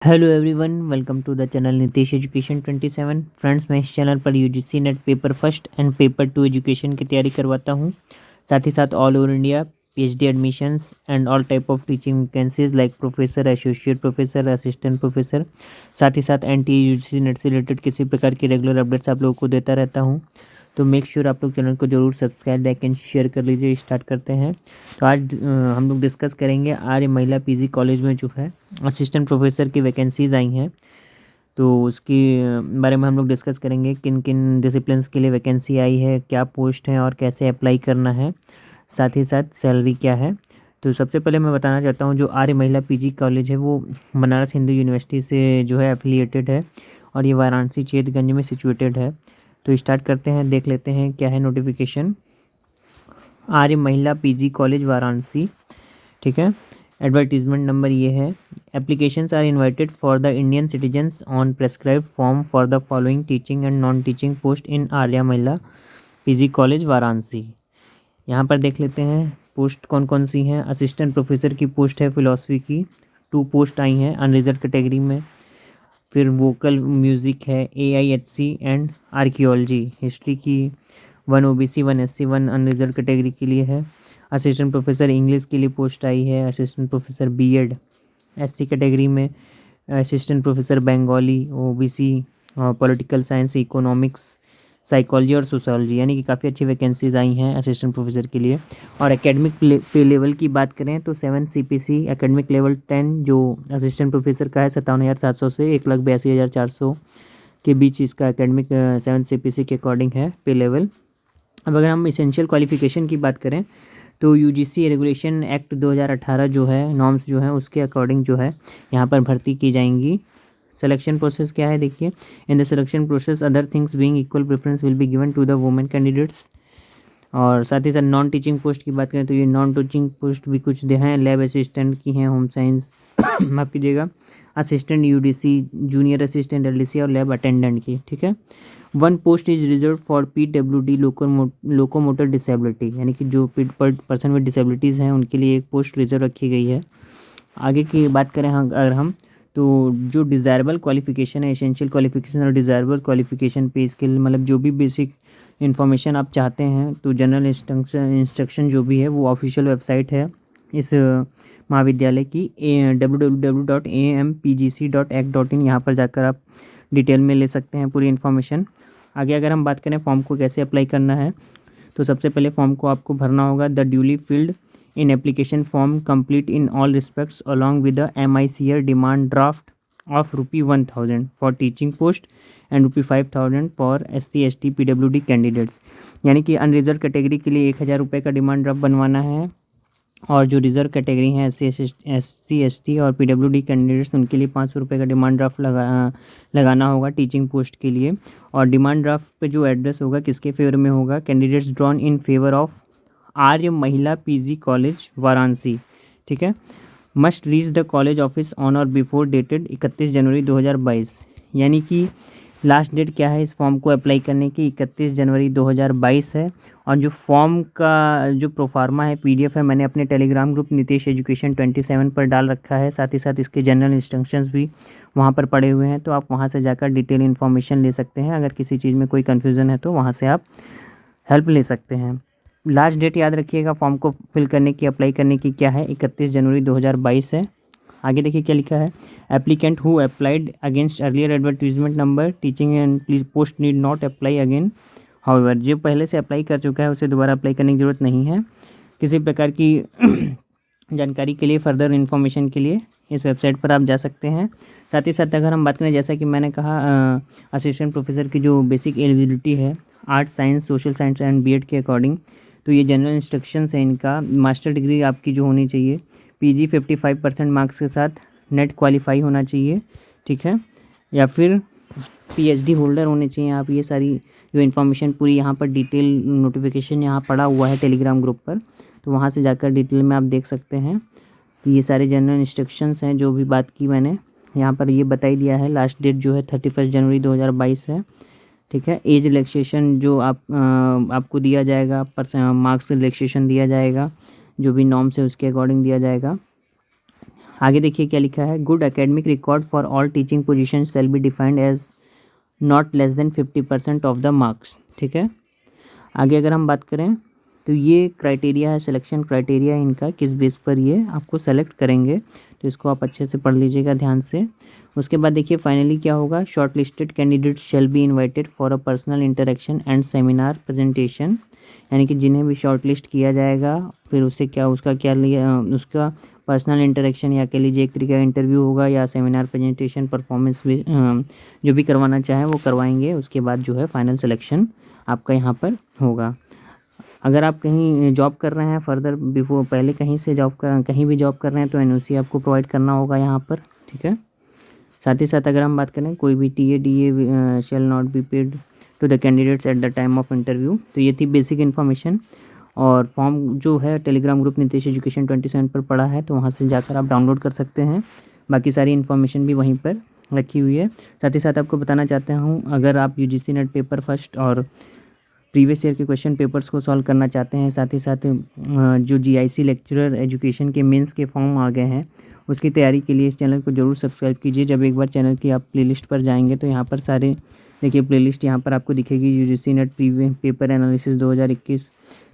Hello everyone, welcome to the channel Nitish education 27। Friends, मैं इस चैनल पर UGC NET paper first and paper 2 education की तैयारी करवाता हूं। साथ ही साथ all over India PhD admissions and all type of teaching vacancies like professor, associate professor, assistant professor. साथ ही साथ एनटी यूजीसी नेट से रिलेटेड किसी प्रकार की रेगुलर अपडेट्स आप लोगों को देता रहता हूँ। तो मेक श्योर आप लोग चैनल को जरूर सब्सक्राइब, लाइक एंड शेयर कर लीजिए। स्टार्ट करते हैं। तो आज हम लोग डिस्कस करेंगे आर्य महिला पीजी कॉलेज में जो है असिस्टेंट प्रोफेसर की वैकेंसीज़ आई हैं। तो उसके बारे में हम लोग डिस्कस करेंगे, किन किन डिसिप्लिन्स के लिए वैकेंसी आई है, क्या पोस्ट है और कैसे अप्लाई करना है, साथ ही साथ सैलरी क्या है। तो सबसे पहले मैं बताना चाहता हूँ, जो आर्य महिला पीजी कॉलेज है वो बनारस हिंदू यूनिवर्सिटी से जो है एफिलिएटेड है और ये वाराणसी चेतगंज में सिचुएटेड है। तो स्टार्ट करते हैं, देख लेते हैं क्या है नोटिफिकेशन। आर्य महिला पीजी कॉलेज वाराणसी, ठीक है। एडवर्टीजमेंट नंबर ये है। Applications are invited for the Indian citizens on prescribed form for the following teaching and non teaching post in Arya Mahila PG college Varanasi. यहाँ पर देख लेते हैं पोस्ट कौन कौन सी हैं। असिस्टेंट प्रोफेसर की पोस्ट है फिलॉसफी की, 2 पोस्ट आई हैं अनरिजर्व कैटेगरी में। फिर वोकल म्यूज़िक है, AIHC एंड आर्कियोलॉजी। हिस्ट्री की 1 OBC 1 SC 1 अनरिजर्व कैटेगरी के लिए है। असिस्टेंट प्रोफेसर इंग्लिश के लिए पोस्ट आई है। Assistant professor BEd SC category में। Assistant professor Bengali OBC, political science, economics, psychology और सोशोलॉजी, यानी कि काफ़ी अच्छी वैकेंसीज आई हैं असिस्टेंट प्रोफेसर के लिए। और एकेडमिक पे लेवल की बात करें तो 7 CPC एकेडमिक लेवल 10 जो असिस्टेंट प्रोफेसर का है 57,700 से 1,82,400 के बीच इसका एकेडमिक 7 CPC के अकॉर्डिंग है पे लेवल। अब अगर हम इसेंशियल क्वालिफिकेशन की बात करें तो यूजीसी रेगुलेशन एक्ट 2018 जो है, नॉर्म्स जो है उसके अकॉर्डिंग जो है यहाँ पर भर्ती की जाएंगी। सिलेक्शन प्रोसेस क्या है देखिए। In the selection process other things being equal preference will be given to the women candidates. और साथ ही साथ नॉन टीचिंग पोस्ट की बात करें तो ये नॉन टीचिंग पोस्ट भी कुछ दे हैं। लैब असिस्टेंट की हैं, होम साइंस माफ़ कीजिएगा, assistant UDC, junior assistant LDC और लैब अटेंडेंट की, ठीक है। 1 post is reserve for PWD locomotor disability, यानी कि जो पर्सन विद डिसेबिलिटीज़ हैं उनके लिए एक पोस्ट रिजर्व रखी गई है। आगे की बात करें अगर हम, तो जो डिज़ायरेबल क्वालिफ़िकेशन है, एसेंशियल क्वालिफ़िकेशन और डिज़ायरेबल क्वालिफ़िकेशन पे स्किल, मतलब जो भी बेसिक इन्फॉर्मेशन आप चाहते हैं तो जनरल इंस्ट्रक्शन जो भी है वो ऑफिशियल वेबसाइट है इस महाविद्यालय की, www.ampgc.ac.in। यहाँ पर जाकर आप डिटेल में ले सकते हैं पूरी इन्फॉर्मेशन। आगे अगर हम बात करें फॉर्म को कैसे अप्लाई करना है, तो सबसे पहले फॉर्म को आपको भरना होगा। The duly filled in application form complete in all respects along with the MICR demand draft of ₹1,000 for teaching post and ₹5,000 for SC ST PWD candidates, यानी कि अनरिजर्व कैटेगरी के लिए 1,000 रुपये का डिमांड ड्राफ्ट बनवाना है। और जो रिजर्व कैटेगरी हैं SC ST और PWD कैंडिडेट्स उनके लिए 500 रुपये का डिमांड ड्राफ्ट लगाना होगा टीचिंग पोस्ट के लिए। और डिमांड ड्राफ्ट पे जो एड्रेस होगा किसके फेवर में होगा, candidates drawn in favour of Arya Mahila PG college Varanasi, ठीक है। Must reach the college office on or before dated 31 January 2022, यानी कि लास्ट डेट क्या है इस फॉर्म को अप्लाई करने की, 31 जनवरी 2022 है। और जो फॉर्म का जो प्रोफार्मा है PDF है, मैंने अपने टेलीग्राम ग्रुप नीतीश एजुकेशन 27 पर डाल रखा है। साथ ही साथ इसके जनरल इंस्ट्रक्शंस भी वहाँ पर पड़े हुए हैं, तो आप वहाँ से जाकर डिटेल इन्फॉर्मेशन ले सकते हैं। अगर किसी चीज़ में कोई कन्फ्यूज़न है तो वहाँ से आप हेल्प ले सकते हैं। लास्ट डेट याद रखिएगा फॉर्म को फिल करने की, अप्लाई करने की क्या है, 31 जनवरी 2022 है। आगे देखिए क्या लिखा है। Applicant who applied against earlier advertisement number teaching and please post need not apply again. However, जो पहले से अप्लाई कर चुका है उसे दोबारा अप्लाई करने की ज़रूरत नहीं है। किसी प्रकार की जानकारी के लिए, फर्दर इन्फॉर्मेशन के लिए इस वेबसाइट पर आप जा सकते हैं। साथ ही साथ अगर हम बात करें, जैसा कि मैंने कहा, असिस्टेंट प्रोफेसर की जो बेसिक एलिजिबिलिटी है arts, science, social science and BEd के अकॉर्डिंग, तो ये जनरल इंस्ट्रक्शंस है इनका। मास्टर डिग्री आपकी जो होनी चाहिए, PG 55% मार्क्स के साथ नेट क्वालिफाई होना चाहिए, ठीक है, या फिर PhD होल्डर होने चाहिए आप। ये सारी जो इन्फॉर्मेशन पूरी यहाँ पर डिटेल नोटिफिकेशन यहाँ पड़ा हुआ है टेलीग्राम ग्रुप पर, तो वहाँ से जाकर डिटेल में आप देख सकते हैं। तो ये सारे जनरल इंस्ट्रक्शंस हैं जो भी बात की मैंने यहाँ पर ये बताई दिया है। लास्ट डेट जो है 31 जनवरी 2022 है, ठीक है। एज रिलैक्सेशन जो आपको दिया जाएगा, मार्क्स रिलैक्सेशन दिया जाएगा, जो भी नॉर्म्स है उसके अकॉर्डिंग दिया जाएगा। आगे देखिए क्या लिखा है, good academic record for all teaching position shall be defined as not less than 50% of the marks. ठीक है, आगे अगर हम बात करें तो ये क्राइटेरिया है, सिलेक्शन क्राइटेरिया है इनका, किस बेस पर ये आपको सेलेक्ट करेंगे, तो इसको आप अच्छे से पढ़ लीजिएगा ध्यान से। उसके बाद देखिए फाइनली क्या होगा, short listed candidates shall be invited for a personal interaction and seminar presentation, यानी कि जिन्हें भी शॉर्ट लिस्ट किया जाएगा फिर उससे क्या उसका क्या लिया उसका पर्सनल इंटरेक्शन या कह लीजिए एक तरीके का इंटरव्यू होगा या सेमिनार प्रेजेंटेशन परफॉर्मेंस भी जो भी करवाना चाहें वो करवाएंगे। उसके बाद जो है फाइनल सिलेक्शन आपका यहाँ पर होगा। अगर आप कहीं जॉब कर रहे हैं फर्दर बिफोर, पहले कहीं से कहीं भी जॉब कर रहे हैं तो एनओसी आपको प्रोवाइड करना होगा यहाँ पर। ठीक है, साथ ही साथ अगर हम बात करें कोई भी TA DA shall not be paid to the candidates at the time of interview. तो ये थी बेसिक इन्फॉर्मेशन, और फॉर्म जो है टेलीग्राम ग्रुप नीतीश एजुकेशन 27 पर पड़ा है, तो वहाँ से जाकर आप डाउनलोड कर सकते हैं। बाकी सारी इन्फॉर्मेशन भी वहीं पर रखी हुई है। साथ ही साथ आपको बताना चाहता हूँ, अगर आप यूजीसी नेट पेपर फर्स्ट और प्रीवियस ईयर के क्वेश्चन पेपर्स को सॉल्व करना चाहते हैं, साथ ही साथ जो जीआईसी लेक्चरर एजुकेशन के मेंस के फॉर्म आ गए हैं उसकी तैयारी के लिए इस चैनल को जरूर सब्सक्राइब कीजिए। जब एक बार चैनल की आप प्लेलिस्ट पर जाएंगे तो यहाँ पर सारे देखिए प्लेलिस्ट यहाँ पर आपको दिखेगी, UGC net previous paper analysis 2021,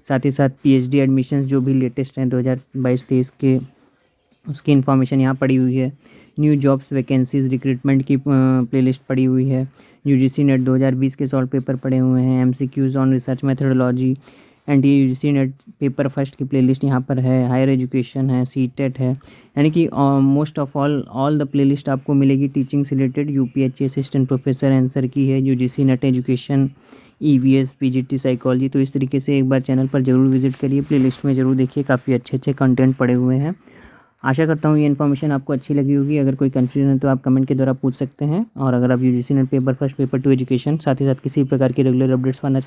साथ ही साथ पीएचडी एडमिशन्स जो भी लेटेस्ट हैं 2022-23 के, उसकी इन्फॉर्मेशन यहाँ पड़ी हुई है। न्यू जॉब्स वैकेंसीज रिक्रूटमेंट की प्लेलिस्ट पड़ी हुई है। यूजीसी नेट 2020 के सॉल्व पेपर पड़े हुए हैं, MCQs on research methodology, and UGC NET paper first की प्लेलिस्ट यहाँ पर है। हायर एजुकेशन है, सीटेट है, यानी कि most of all the playlist आपको मिलेगी टीचिंग से related. UPHC assistant professor answer की है, UGC net education, EVS, PGT psychology. तो इस तरीके से एक बार चैनल पर जरूर विजिट करिए, प्लेलिस्ट में ज़रूर देखिए, काफ़ी अच्छे अच्छे कंटेंट पड़े हुए हैं। आशा करता हूँ ये इन्फॉर्मेशन आपको अच्छी लगी होगी। अगर कोई कन्फ्यूजन है तो आप कमेंट के द्वारा पूछ सकते हैं, और अगर आप UGC NET paper first paper 2 education साथ ही साथ किसी प्रकार की रेगुलर अपडेट्स पाना